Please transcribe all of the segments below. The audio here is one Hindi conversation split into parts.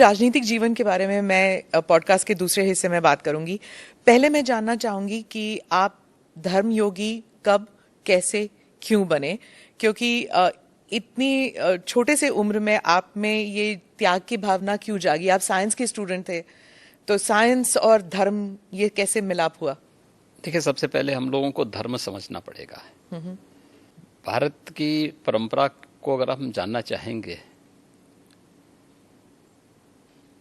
राजनीतिक जीवन के बारे में मैं पॉडकास्ट के दूसरे हिस्से में बात करूंगी। पहले मैं जानना चाहूंगी कि आप धर्मयोगी कब, कैसे, क्यों बने? क्योंकि इतनी छोटे से उम्र में आप में ये त्याग की भावना क्यों जागी? आप साइंस के स्टूडेंट थे, तो साइंस और धर्म ये कैसे मिलाप हुआ? देखिए, सबसे पहले हम लोगों को धर्म समझना पड़ेगा। भारत की परंपरा को अगर हम जानना चाहेंगे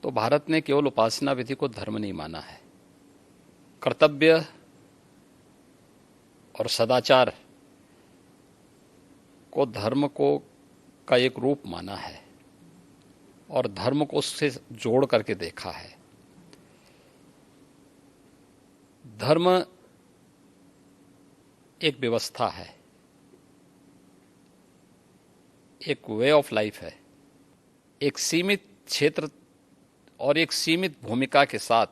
तो भारत ने केवल उपासना विधि को धर्म नहीं माना है, कर्तव्य और सदाचार को धर्म को का एक रूप माना है और धर्म को उससे जोड़ करके देखा है। धर्म एक व्यवस्था है, एक वे ऑफ लाइफ है, एक सीमित क्षेत्र और एक सीमित भूमिका के साथ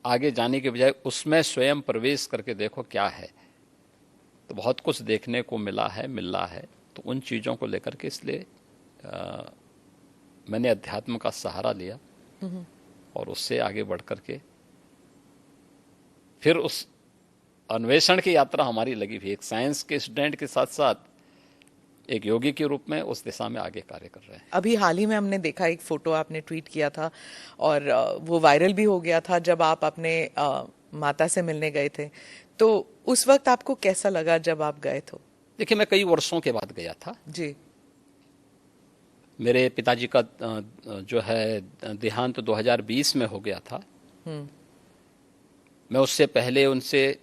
आगे जाने के बजाय उसमें स्वयं प्रवेश करके देखो क्या है, तो बहुत कुछ देखने को मिल रहा है। तो उन चीज़ों को लेकर के इसलिए मैंने अध्यात्म का सहारा लिया और उससे आगे बढ़ करके फिर उस अन्वेषण की यात्रा हमारी लगी हुई। एक साइंस के स्टूडेंट के साथ साथ एक योगी के रूप में उस दिशा में आगे कार्य कर रहे हैं। अभी हाल ही में हमने देखा, एक फोटो आपने ट्वीट किया था और वो वायरल भी हो गया था, जब आप अपने माता से मिलने गए थे। तो उस वक्त आपको कैसा लगा जब आप गए थे? देखिए, मैं कई वर्षों के बाद गया था जी। मेरे पिताजी का जो है देहांत 2020 में हो गया था। मैं उससे पहले उनसे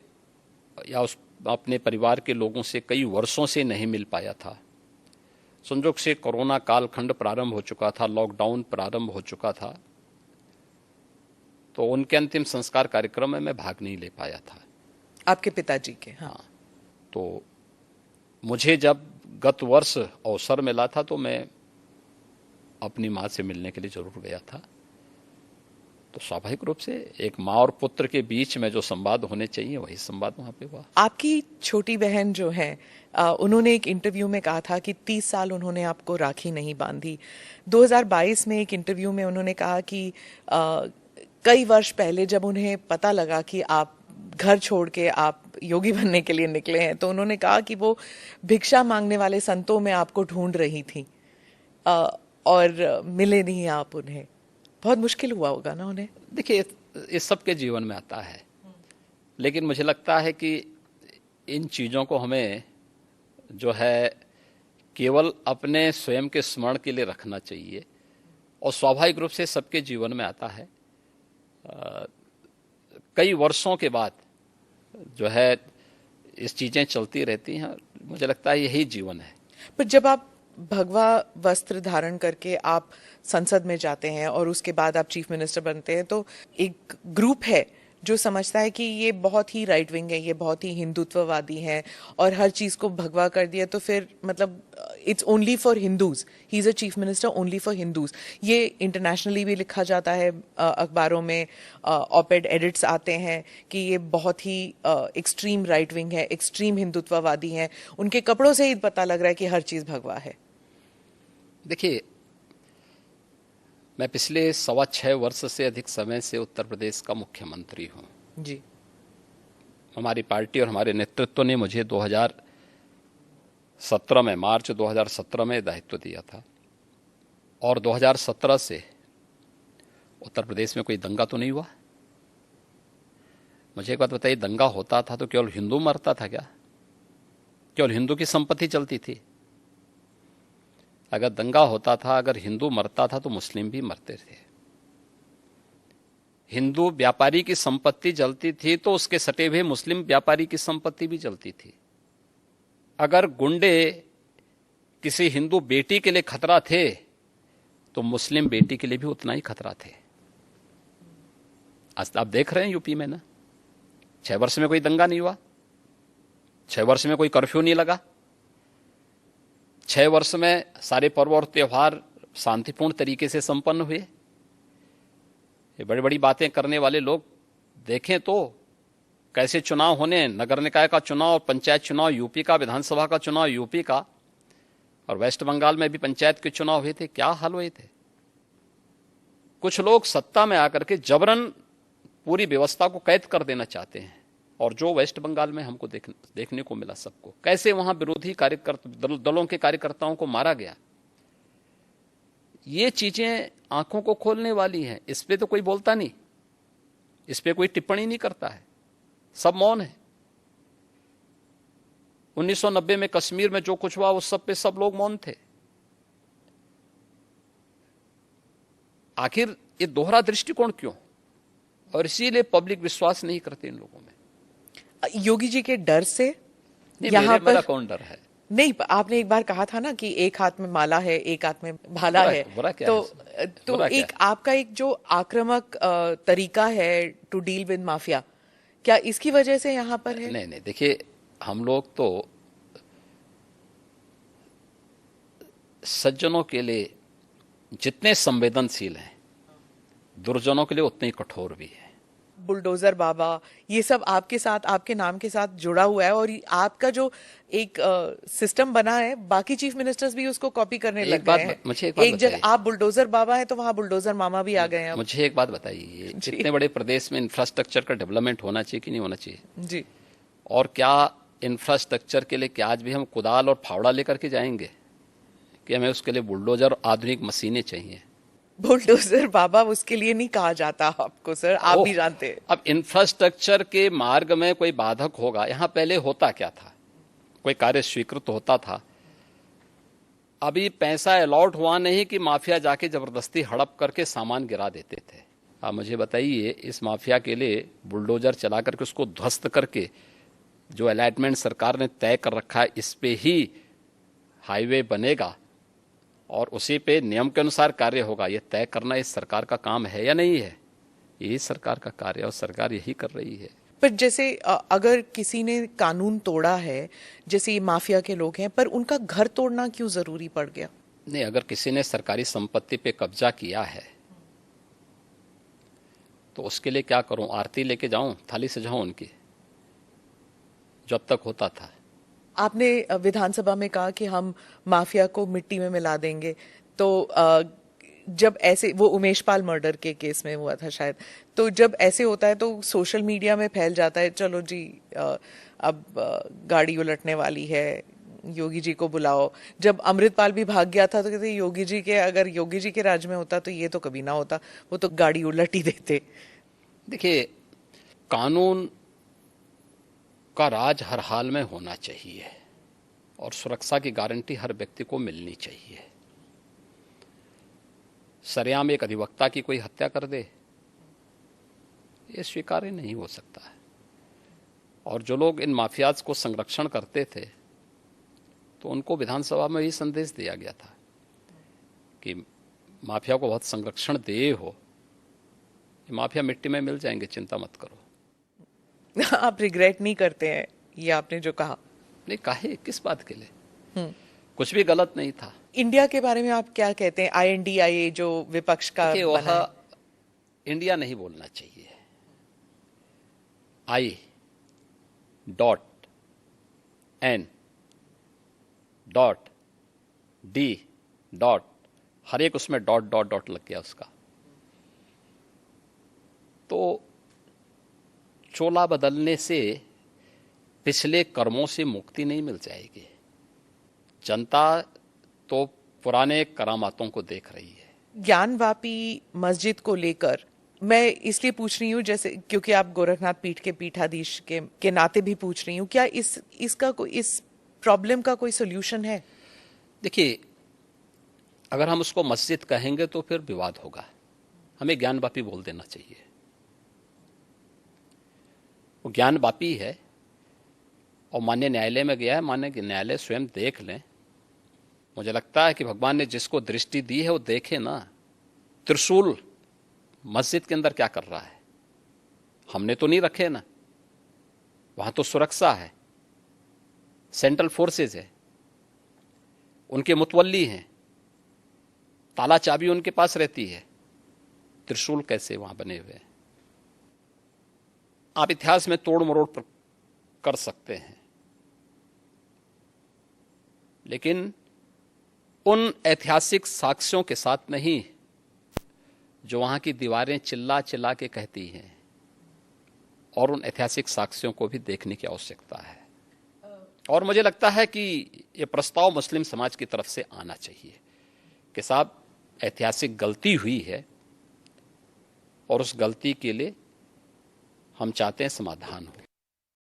या उस अपने परिवार के लोगों से कई वर्षों से नहीं मिल पाया था। संजोग से कोरोना कालखंड प्रारंभ हो चुका था, लॉकडाउन प्रारंभ हो चुका था, तो उनके अंतिम संस्कार कार्यक्रम में मैं भाग नहीं ले पाया था। आपके पिताजी के? हाँ। तो मुझे जब गत वर्ष अवसर मिला था तो मैं अपनी माँ से मिलने के लिए जरूर गया था। तो स्वाभाविक रूप से एक माँ और पुत्र के बीच में जो संवाद होने चाहिए वही संवाद वहां पे हुआ। आपकी छोटी बहन जो है, उन्होंने एक इंटरव्यू में कहा था कि 30 साल उन्होंने आपको राखी नहीं बांधी। 2022 में एक इंटरव्यू में उन्होंने कहा कि कई वर्ष पहले जब उन्हें पता लगा कि आप घर छोड़ के आप योगी बनने के लिए निकले हैं, तो उन्होंने कहा कि वो भिक्षा मांगने वाले संतों में आपको ढूंढ रही थी और मिले नहीं आप उन्हें। बहुत मुश्किल हुआ होगा ना उन्हें? देखिए, इस सब के जीवन में आता है, लेकिन मुझे लगता है कि इन चीज़ों को हमें जो है केवल अपने स्वयं के स्मरण के लिए रखना चाहिए और स्वाभाविक रूप से सबके जीवन में आता है। कई वर्षों के बाद जो है इस चीज़ें चलती रहती हैं। मुझे लगता है यही जीवन है। पर जब आप भगवा वस्त्र धारण करके आप संसद में जाते हैं और उसके बाद आप चीफ मिनिस्टर बनते हैं, तो एक ग्रुप है जो समझता है कि ये बहुत ही राइट विंग है, ये बहुत ही हिंदुत्ववादी हैं और हर चीज को भगवा कर दिया, तो फिर मतलब it's only for Hindus, he is a chief minister only for Hindus. ये इंटरनेशनली भी लिखा जाता है, अखबारों में ऑपेड एडिट्स आते हैं कि ये बहुत ही एक्सट्रीम राइट विंग है, एक्सट्रीम हिंदुत्ववादी हैं। उनके कपड़ों से ही पता लग रहा है कि हर चीज भगवा है। देखिए, मैं पिछले 6.25 वर्ष से अधिक समय से उत्तर प्रदेश का मुख्यमंत्री हूं। जी। हमारी पार्टी और हमारे नेतृत्व ने मुझे 2017 में, मार्च 2017 में दायित्व दिया था और 2017 से उत्तर प्रदेश में कोई दंगा तो नहीं हुआ। मुझे एक बात बताइए, दंगा होता था तो केवल हिंदू मरता था क्या? केवल हिंदू की संपत्ति चलती थी? अगर दंगा होता था, अगर हिंदू मरता था तो मुस्लिम भी मरते थे। हिंदू व्यापारी की संपत्ति जलती थी तो उसके सटे हुए मुस्लिम व्यापारी की संपत्ति भी जलती थी। अगर गुंडे किसी हिंदू बेटी के लिए खतरा थे तो मुस्लिम बेटी के लिए भी उतना ही खतरा थे। आज आप देख रहे हैं यूपी में ना, 6 वर्ष में कोई दंगा नहीं हुआ, 6 वर्ष में कोई कर्फ्यू नहीं लगा, 6 वर्ष में सारे पर्व और त्योहार शांतिपूर्ण तरीके से संपन्न हुए। ये बड़ी बड़ी बातें करने वाले लोग देखें तो कैसे चुनाव होने, नगर निकाय का चुनाव और पंचायत चुनाव यूपी का, विधानसभा का चुनाव यूपी का, और वेस्ट बंगाल में भी पंचायत के चुनाव हुए थे, क्या हाल हुए थे। कुछ लोग सत्ता में आकर के जबरन पूरी व्यवस्था को कैद कर देना चाहते हैं। और जो वेस्ट बंगाल में हमको देखने को मिला सबको, कैसे वहां विरोधी कार्यकर्ता दलों के कार्यकर्ताओं को मारा गया, ये चीजें आंखों को खोलने वाली हैं। इस पे तो कोई बोलता नहीं, इस पे कोई टिप्पणी नहीं करता है, सब मौन है। 1990 में कश्मीर में जो कुछ हुआ उस सब पे सब लोग मौन थे। आखिर ये दोहरा दृष्टिकोण क्यों? और इसीलिए पब्लिक विश्वास नहीं करते इन लोगों में। योगी जी के डर से यहाँ पर मेरा कौन डर है? नहीं, आपने एक बार कहा था ना कि एक हाथ में माला है, एक हाथ में भाला है। तो एक आपका एक जो आक्रामक तरीका है टू डील विद माफिया, क्या इसकी वजह से यहाँ पर है? नहीं, देखिए, हम लोग तो सज्जनों के लिए जितने संवेदनशील हैं, दुर्जनों के लिए उतने ही कठोर भी है। बुलडोजर बाबा, ये सब आपके साथ, आपके नाम के साथ जुड़ा हुआ है, और आपका जो एक सिस्टम बना है, बाकी चीफ मिनिस्टर्स भी उसको कॉपी करने लग गए हैं। मुझे एक बात एक जगह आप बुलडोजर बाबा है तो वहां बुलडोजर मामा भी आ गए हैं। मुझे एक बात बताइए, इतने बड़े प्रदेश में इंफ्रास्ट्रक्चर का डेवलपमेंट होना चाहिए कि नहीं होना चाहिए? जी। और क्या इंफ्रास्ट्रक्चर के लिए क्या आज भी हम कुदाल और फावड़ा लेकर के जाएंगे कि हमें उसके लिए बुलडोजर और आधुनिक मशीनें चाहिए? बुलडोजर बाबा उसके लिए नहीं कहा जाता आपको सर, आप भी जानते हैं। अब इंफ्रास्ट्रक्चर के मार्ग में कोई बाधक होगा, यहां पहले होता क्या था? कोई कार्य स्वीकृत होता था, अभी पैसा अलॉट हुआ नहीं कि माफिया जाके जबरदस्ती हड़प करके सामान गिरा देते थे। आप मुझे बताइए, इस माफिया के लिए बुलडोजर चला करके उसको ध्वस्त करके जो अलॉटमेंट सरकार ने तय कर रखा है, इस पे ही हाईवे बनेगा और उसी पे नियम के अनुसार कार्य होगा, ये तय करना इस सरकार का काम है या नहीं है? यही सरकार का कार्य है और सरकार यही कर रही है। पर जैसे अगर किसी ने कानून तोड़ा है, जैसे ये माफिया के लोग हैं, पर उनका घर तोड़ना क्यों जरूरी पड़ गया? नहीं, अगर किसी ने सरकारी संपत्ति पे कब्जा किया है तो उसके लिए क्या करूं? आरती लेके जाऊं, थाली सजाऊं उनकी, जो अब तक होता था। आपने विधानसभा में कहा कि हम माफिया को मिट्टी में मिला देंगे, तो जब ऐसे, वो उमेश पाल मर्डर के केस में हुआ था शायद, तो जब ऐसे होता है तो सोशल मीडिया में फैल जाता है, चलो जी अब गाड़ी उलटने वाली है, योगी जी को बुलाओ। जब अमृतपाल भी भाग गया था तो कहते योगी जी के, अगर योगी जी के राज में होता तो ये तो कभी ना होता, वो तो गाड़ी उलट ही देते। देखिए, कानून का राज हर हाल में होना चाहिए और सुरक्षा की गारंटी हर व्यक्ति को मिलनी चाहिए। सरेआम एक अधिवक्ता की कोई हत्या कर दे, ये स्वीकार्य नहीं हो सकता है। और जो लोग इन माफियाज को संरक्षण करते थे तो उनको विधानसभा में ही संदेश दिया गया था कि माफिया को बहुत संरक्षण दे हो, ये माफिया मिट्टी में मिल जाएंगे, चिंता मत करो। आप रिग्रेट नहीं करते हैं ये आपने जो कहा? नहीं, काहे, किस बात के लिए? कुछ भी गलत नहीं था। इंडिया के बारे में आप क्या कहते हैं? INDIA जो विपक्ष का बना है, इंडिया नहीं बोलना चाहिए। I.N.D. हर एक उसमें डॉट डॉट डॉट लग गया उसका, तो चोला बदलने से पिछले कर्मों से मुक्ति नहीं मिल जाएगी। जनता तो पुराने करामातों को देख रही है। ज्ञानवापी मस्जिद को लेकर मैं इसलिए पूछ रही हूँ, जैसे क्योंकि आप गोरखनाथ पीठ के पीठाधीश के नाते भी पूछ रही हूँ, क्या इस प्रॉब्लम का कोई सोल्यूशन है? देखिए, अगर हम उसको मस्जिद कहेंगे तो फिर विवाद होगा, हमें ज्ञानवापी बोल देना चाहिए। वो ज्ञानवापी है और माननीय न्यायालय में गया है, माननीय न्यायालय स्वयं देख लें। मुझे लगता है कि भगवान ने जिसको दृष्टि दी है वो देखे ना, त्रिशूल मस्जिद के अंदर क्या कर रहा है? हमने तो नहीं रखे ना, वहां तो सुरक्षा है, सेंट्रल फोर्सेज है, उनके मुतवल्ली हैं, ताला चाबी उनके पास रहती है, त्रिशूल कैसे वहां बने हुए हैं? आप इतिहास में तोड़ मरोड़ कर सकते हैं, लेकिन उन ऐतिहासिक साक्ष्यों के साथ नहीं जो वहां की दीवारें चिल्ला चिल्ला के कहती हैं, और उन ऐतिहासिक साक्ष्यों को भी देखने की आवश्यकता है। और मुझे लगता है कि ये प्रस्ताव मुस्लिम समाज की तरफ से आना चाहिए कि साहब ऐतिहासिक गलती हुई है और उस गलती के लिए हम चाहते हैं समाधान हो।